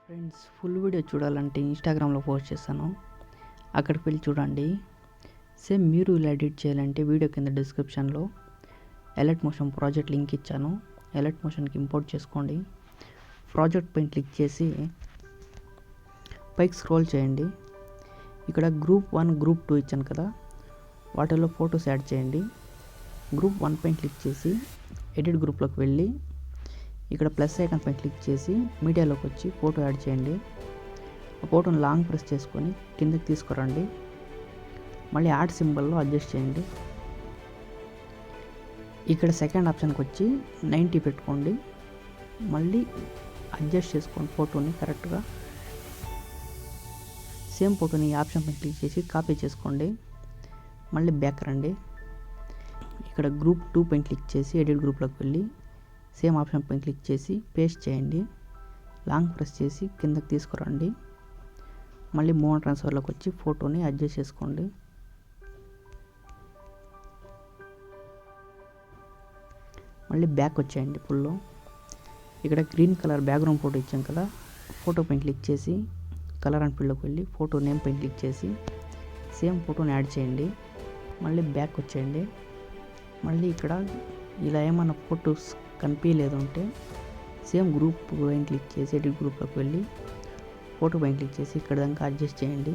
Friends, full video చూడాలంటే ఇన్స్టాగ్రామ్లో post చేస్తాను, అక్కడికి వెళ్ళి చూడండి. సేమ్ మీరు ఇలా ఎడిట్ చేయాలంటే వీడియో కింద డిస్క్రిప్షన్లో ఎలర్ట్ మోషన్ ప్రాజెక్ట్ లింక్ ఇచ్చాను. ఎలర్ట్ మోషన్కి ఇంపోర్ట్ చేసుకోండి. ప్రాజెక్ట్ పైన క్లిక్ చేసి పైకి స్క్రోల్ చేయండి. ఇక్కడ గ్రూప్ 1 గ్రూప్ 2 ఇచ్చాను కదా, వాటిల్లో ఫొటోస్ యాడ్ చేయండి. గ్రూప్ 1 పైన క్లిక్ చేసి ఎడిట్ గ్రూప్లోకి వెళ్ళి ఇక్కడ ప్లస్ ఐకాన్ పైన క్లిక్ చేసి మీడియాలోకి వచ్చి ఫోటో యాడ్ చేయండి. ఆ ఫోటోని లాంగ్ ప్రెస్ చేసుకొని కిందకి తీసుకురండి. మళ్ళీ యాడ్ సింబల్లో అడ్జస్ట్ చేయండి. ఇక్కడ సెకండ్ ఆప్షన్కి వచ్చి 90 పెట్టుకోండి. మళ్ళీ అడ్జస్ట్ చేసుకోండి ఫోటోని కరెక్ట్గా. సేమ్ ఫోటోని ఈ ఆప్షన్ పైన క్లిక్ చేసి కాపీ చేసుకోండి. మళ్ళీ బ్యాక్ రండి. ఇక్కడ గ్రూప్ 2 పైన క్లిక్ చేసి ఎడిట్ గ్రూప్లోకి వెళ్ళి సేమ్ ఆప్షన్ పైన క్లిక్ చేసి పేస్ట్ చేయండి. లాంగ్ ప్రెస్ చేసి కిందకి తీసుకురండి. మళ్ళీ మూవ్ ట్రాన్స్ఫర్లోకి వచ్చి ఫోటోని అడ్జస్ట్ చేసుకోండి. మళ్ళీ బ్యాక్ వచ్చేయండి ఫుల్లో. ఇక్కడ గ్రీన్ కలర్ బ్యాక్గ్రౌండ్ ఫోటో ఇచ్చాం కదా, ఫోటో పైన క్లిక్ చేసి కలర్ అండ్ ఫీల్డ్లోకి వెళ్ళి ఫోటో నేమ్ పైన క్లిక్ చేసి సేమ్ ఫోటోని యాడ్ చేయండి. మళ్ళీ బ్యాక్ వచ్చేయండి. మళ్ళీ ఇక్కడ ఇలా ఏమన్నా ఫొటోస్ కనిపించలేదు అంటే సేమ్ గ్రూప్ పైన క్లిక్ చేసి ఎడిట్ గ్రూప్లోకి వెళ్ళి ఫోటో పైన క్లిక్ చేసి ఇక్కడ దాకా అడ్జస్ట్ చేయండి.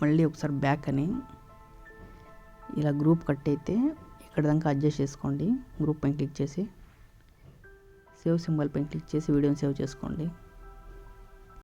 మళ్ళీ ఒకసారి బ్యాక్ అని ఇలా గ్రూప్ కట్ అయితే ఇక్కడ దాకా అడ్జస్ట్ చేసుకోండి. గ్రూప్ పైన క్లిక్ చేసి సేవ్ సింబల్ పైన క్లిక్ చేసి వీడియోని సేవ్ చేసుకోండి.